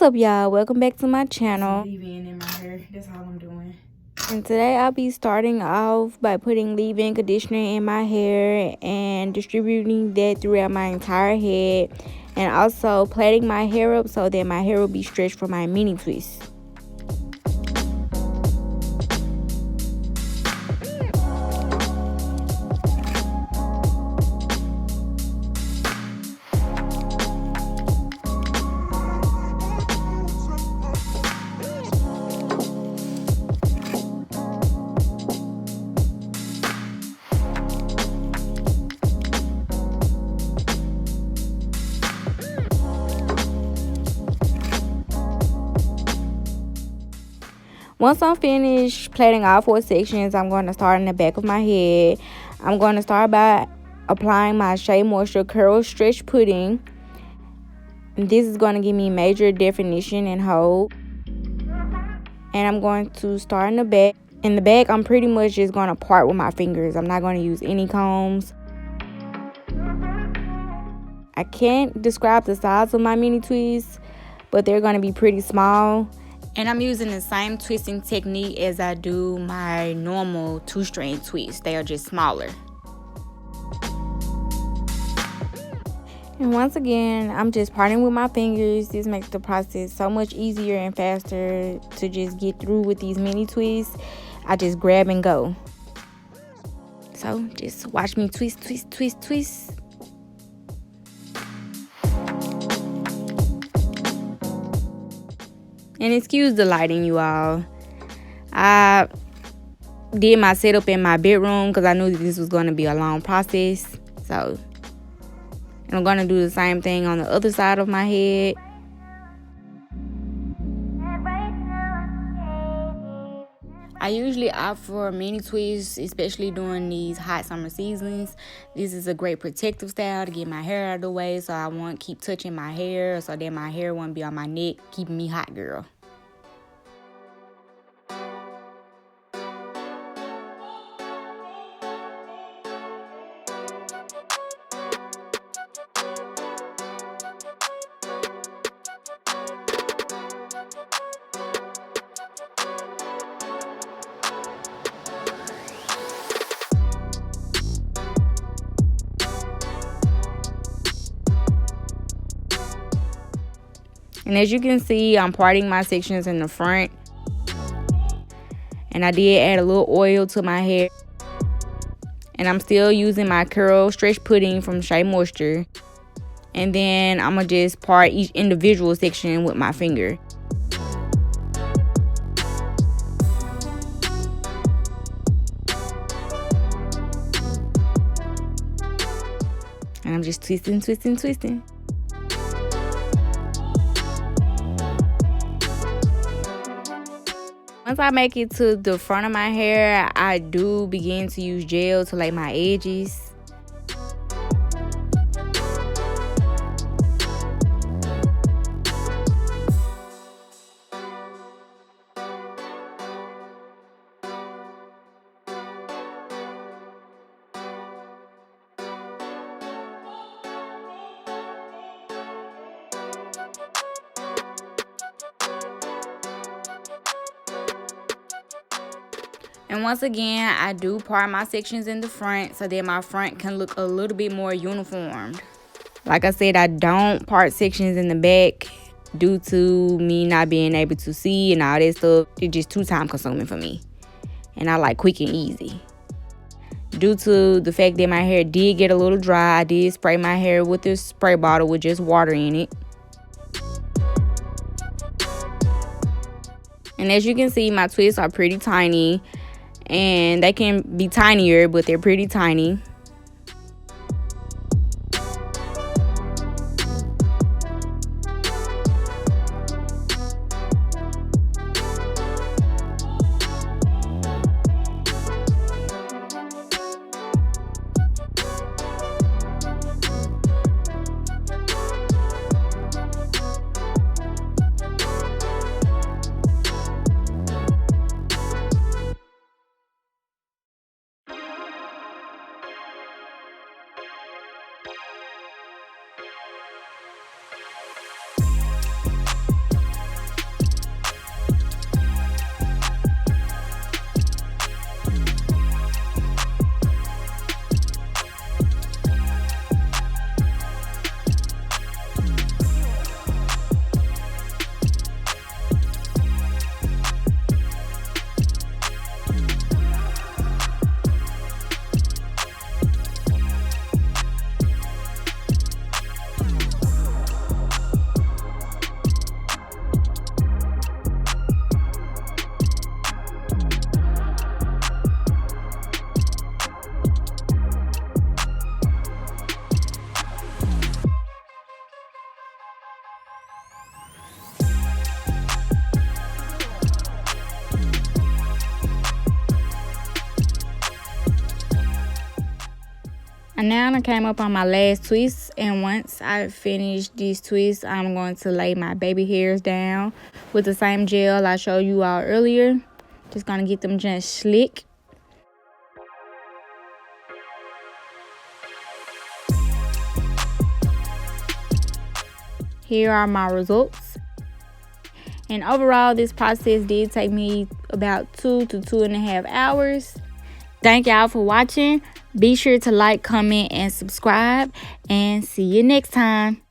What's up, y'all? Welcome back to my channel. Leave-in in my hair. That's all I'm doing. And today I'll be starting off by putting leave-in conditioner in my hair and distributing that throughout my entire head, and also plaiting my hair up so that my hair will be stretched for my mini twists. Once I'm finished plaiting all 4 sections, I'm going to start in the back of my head. I'm going to start by applying my Shea Moisture Curl Stretch Pudding. This is going to give me major definition and hold. And I'm going to start in the back. In the back, I'm pretty much just going to part with my fingers. I'm not going to use any combs. I can't describe the size of my mini twists, but they're going to be pretty small. And I'm using the same twisting technique as I do my normal 2-strand twist. They are just smaller. And once again, I'm just parting with my fingers. This makes the process so much easier and faster to just get through with these mini twists. I just grab and go. So just watch me twist, twist, twist, twist. And excuse the lighting, you all. I did my setup in my bedroom because I knew that this was going to be a long process. So, and I'm going to do the same thing on the other side of my head. I usually opt for mini twists, especially during these hot summer seasons. This is a great protective style to get my hair out of the way, so I won't keep touching my hair, so that my hair won't be on my neck, keeping me hot, girl. And as you can see, I'm parting my sections in the front. And I did add a little oil to my hair. And I'm still using my curl stretch pudding from Shea Moisture. And then I'm going to just part each individual section with my finger. And I'm just twisting, twisting, twisting. Once I make it to the front of my hair, I do begin to use gel to lay my edges. And once again, I do part my sections in the front so that my front can look a little bit more uniformed. Like I said, I don't part sections in the back due to me not being able to see and all that stuff. It's just too time consuming for me. And I like quick and easy. Due to the fact that my hair did get a little dry, I did spray my hair with this spray bottle with just water in it. And as you can see, my twists are pretty tiny. And they can be tinier, but they're pretty tiny. And now I came up on my last twist, and once I finish this twist, I'm going to lay my baby hairs down with the same gel I showed you all earlier. Just gonna get them just slick. Here are my results. And overall, this process did take me about 2 to 2.5 hours. Thank y'all for watching. Be sure to like, comment, and subscribe. And see you next time.